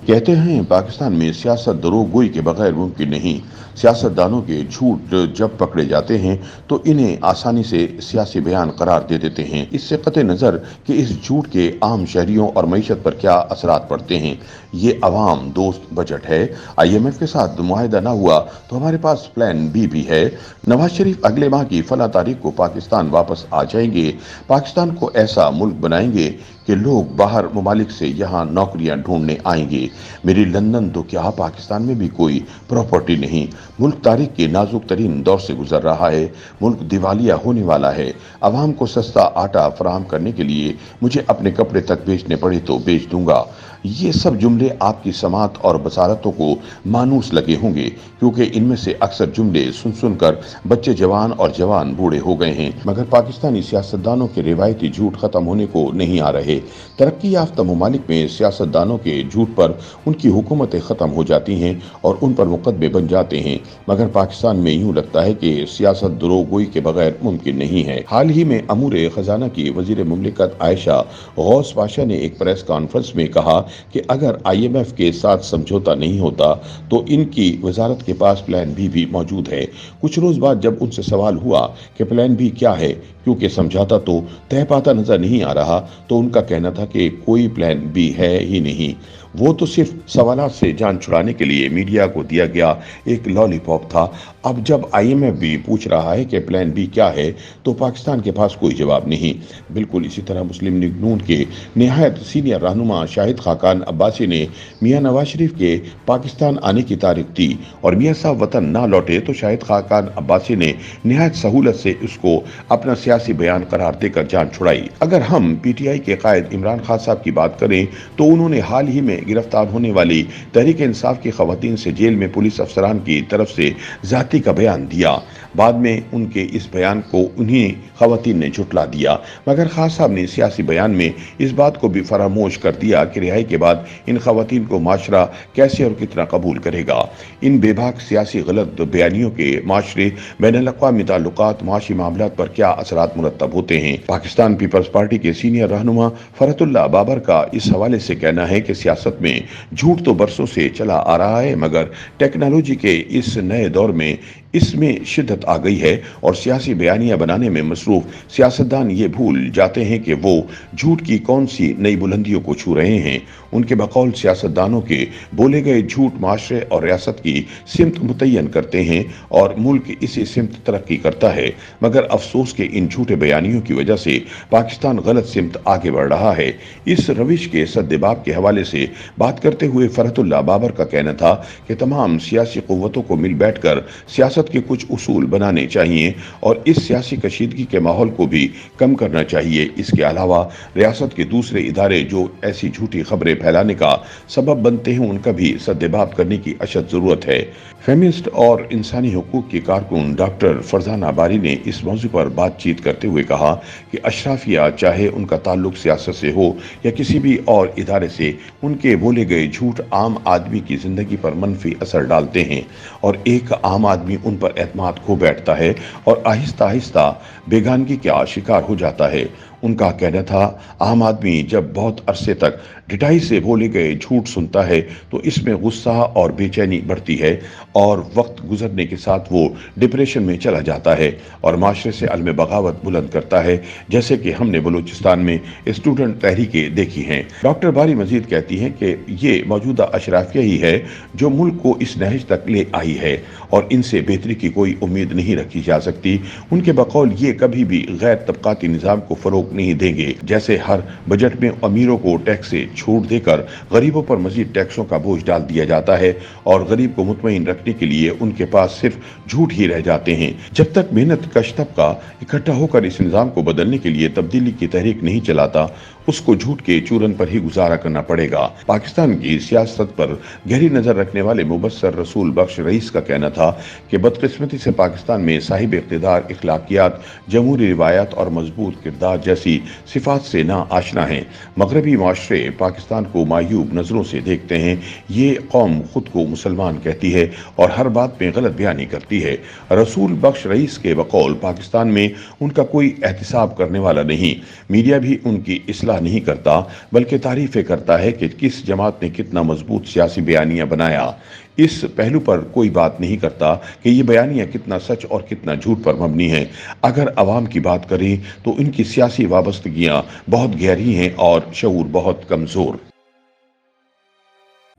कहते हैं पाकिस्तान में सियासत दरोगोई के बगैर मुमकिन नहीं। सियासतदानों के झूठ जब पकड़े जाते हैं तो इन्हें आसानी से सियासी बयान करार दे देते हैं। इससे कतई नज़र कि इस झूठ के आम शहरियों और मईशत पर क्या असरात पड़ते हैं। ये अवाम दोस्त बजट है। IMF के साथ मुआहिदा ना हुआ तो हमारे पास प्लान बी भी है। नवाज शरीफ अगले माह की फला तारीख को पाकिस्तान वापस आ जाएंगे। पाकिस्तान को ऐसा मुल्क बनाएंगे कि लोग बाहर ममालिक से यहाँ नौकरियां ढूंढने आएंगे। मेरी लंदन तो क्या पाकिस्तान में भी कोई प्रॉपर्टी नहीं। मुल्क तारीख के नाजुक तरीन दौर से गुजर रहा है। मुल्क दिवालिया होने वाला है। अवाम को सस्ता आटा फराहम करने के लिए मुझे अपने कपड़े तक बेचने पड़े तो बेच दूंगा। ये सब जुमले आपकी समात और बसारतों को मानूस लगे होंगे, क्योंकि इनमें से अक्सर जुमले सुन सुनकर बच्चे जवान और जवान बूढ़े हो गए हैं। मगर पाकिस्तानी सियासतदानों के रिवायती झूठ खत्म होने को नहीं आ रहे। तरक्की याफ्ता ममालिक में सियासतदानों के झूठ पर उनकी हुकूमतें खत्म हो जाती हैं और उन पर मुकदमे बन जाते हैं। मगर पाकिस्तान में यूं लगता है कि सियासत दरोगोई के बगैर मुमकिन नहीं है। हाल ही में अमूर खजाना की वजीर मुमलिकत आयशा गौस पाशा ने एक प्रेस कॉन्फ्रेंस में कहा कि अगर IMF के साथ समझौता नहीं होता तो इनकी वजारत के पास प्लान बी भी मौजूद है। कुछ रोज बाद जब उनसे सवाल हुआ कि प्लान बी क्या है, क्योंकि समझौता तो तय पाता नजर नहीं आ रहा, तो उनका कहना था कि कोई प्लान बी है ही नहीं। वो तो सिर्फ सवालात से जान छुड़ाने के लिए मीडिया को दिया गया एक लॉलीपॉप था। अब जब IMF भी पूछ रहा है कि प्लान बी क्या है तो पाकिस्तान के पास कोई जवाब नहीं। बिल्कुल इसी तरह मुस्लिम लीग नून के निहायत सीनियर रहनुमा शाहिद खाकान अब्बासी ने मियां नवाज शरीफ के पाकिस्तान आने की तारीख दी और मियां साहब वतन ना लौटे तो शाहिद खाकान अब्बासी ने निहायत सहूलत से उसको अपना सियासी बयान करार देकर जान छुड़ाई। अगर हम PTI के कायद इमरान खान साहब की बात करें तो उन्होंने हाल ही में गिरफ्तार होने वाली तहरीक इंसाफ की खवातीन से जेल में पुलिस अफसरान की तरफ से जाती का बयान दिया। बाद में उनके इस बयान को उन्हीं खवातीन ने झुटला दिया। मगर खान साहब ने सियासी बयान में इस बात को भी फरामोश कर दिया कि रिहाई के बाद इन खवातीन को माशरा कैसे और कितना कबूल करेगा। इन बेबाक सियासी गलत बयानियों के माशरे बैनुल-अक़वामी ताल्लुकात माशी मामलात पर क्या असरात मुरतब होते हैं। पाकिस्तान पीपल्स पार्टी के सीनियर रहनुमा फरहतुल्लाह बाबर का इस हवाले से कहना है कि सियासत में झूठ तो बरसों से चला आ रहा है, मगर टेक्नोलॉजी के इस नए दौर में इसमें शिद्दत आ गई है और सियासी बयानियां बनाने में मसरूफ सियासतदान ये भूल जाते हैं कि वो झूठ की कौन सी नई बुलंदियों को छू रहे हैं। उनके बकौल सियासतदानों के बोले गए झूठ माशरे और रियासत की सिमत मुतय्यन करते हैं और मुल्क इसी सिमत तरक्की करता है। मगर अफसोस के इन झूठे बयानियों की वजह से पाकिस्तान गलत सिमत आगे बढ़ रहा है। इस रविश के सद्देबाब के हवाले से बात करते हुए फरहतुल्लाह बाबर का कहना था कि तमाम सियासी कुव्वतों को मिल बैठकर सियासत के कुछ उसूल बनाने चाहिए और इस सियासी कशीदगी के माहौल को भी कम करना चाहिए। इसके अलावा रियासत के दूसरे इदारे जो ऐसी झूठी खबरें फैलाने का सबब बनते हैं उनका भी सद्देबाब करने की अशद जरूरत है। फेमिनिस्ट और इंसानी हुकूक की कारकुन डॉक्टर फरजाना बारी ने इस मौजू पर बातचीत करते हुए कहा कि अशराफिया चाहे उनका ताल्लुक सियासत से हो या किसी भी और इदारे से, उनके बोले गए झूठ आम आदमी की जिंदगी पर मनफी असर डालते हैं और एक आम आदमी उन पर एतमाद खो बैठता है और आहिस्ता आहिस्ता बेगानगी का शिकार हो जाता है। उनका कहना था, आम आदमी जब बहुत अरसे तक ढिठाई से बोले गए झूठ सुनता है तो इसमें गुस्सा और बेचैनी बढ़ती है और वक्त गुजरने के साथ वो डिप्रेशन में चला जाता है और माशरे से अलम बगावत बुलंद करता है, जैसे कि हमने बलूचिस्तान में स्टूडेंट तहरीकें देखी हैं। डॉक्टर बारी मजीद कहती हैं कि ये मौजूदा अशराफिया ही है जो मुल्क को इस नहज तक ले आई है और इनसे बेहतरी की कोई उम्मीद नहीं रखी जा सकती। उनके बकौल ये कभी भी गैर तबकाती निज़ाम को फरोग नहीं देंगे। जैसे हर बजट में अमीरों को टैक्स से छूट देकर गरीबों पर मजीद टैक्सों का बोझ डाल दिया जाता है और गरीब को मुतमईन रखने के लिए उनके पास सिर्फ झूठ ही रह जाते हैं। जब तक मेहनत कश तबका इकट्ठा होकर इस निज़ाम को बदलने के लिए तब्दीली की तहरीक नहीं चलाता, उसको झूठ के चूरन पर ही गुजारा करना पड़ेगा। पाकिस्तान की सियासत पर गहरी नजर रखने वाले मुबस्सर रसूल बख्श रईस का कहना था कि बदकिस्मती से पाकिस्तान में साहिब इक़्तिदार, इखलाकियात, जमहूरी रिवायात और मजबूत किरदार जैसी सिफात से ना आशना है। मगरबी माशरे पाकिस्तान को मायूब नजरों से देखते हैं। ये कौम खुद को मुसलमान कहती है और हर बात में गलत बयानी करती है। रसूल बख्श रईस के बकौल पाकिस्तान में उनका कोई एहतिसाब करने वाला नहीं। मीडिया भी उनकी इस्लाह نہیں کرता बल्कि तारीफें करता है कि किस जमात ने कितना मजबूत सियासी बयानिया बनाया। इस पहलू पर कोई बात नहीं करता कि ये बयानिया कितना सच और कितना झूठ पर मबनी है। अगर अवाम की बात करें तो इनकी सियासी वाबस्तगियां बहुत गहरी हैं और शऊर बहुत कमजोर।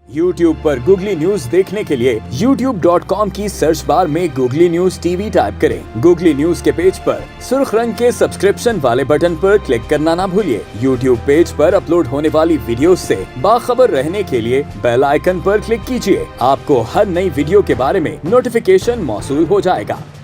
YouTube पर गूगली न्यूज देखने के लिए youtube.com की सर्च बार में गूगली न्यूज टीवी टाइप करें। गूगली न्यूज के पेज पर सुर्ख रंग के सब्सक्रिप्शन वाले बटन पर क्लिक करना ना भूलिए। YouTube पेज पर अपलोड होने वाली वीडियोस से बाखबर रहने के लिए बेल आइकन पर क्लिक कीजिए। आपको हर नई वीडियो के बारे में नोटिफिकेशन मौसूल हो जाएगा।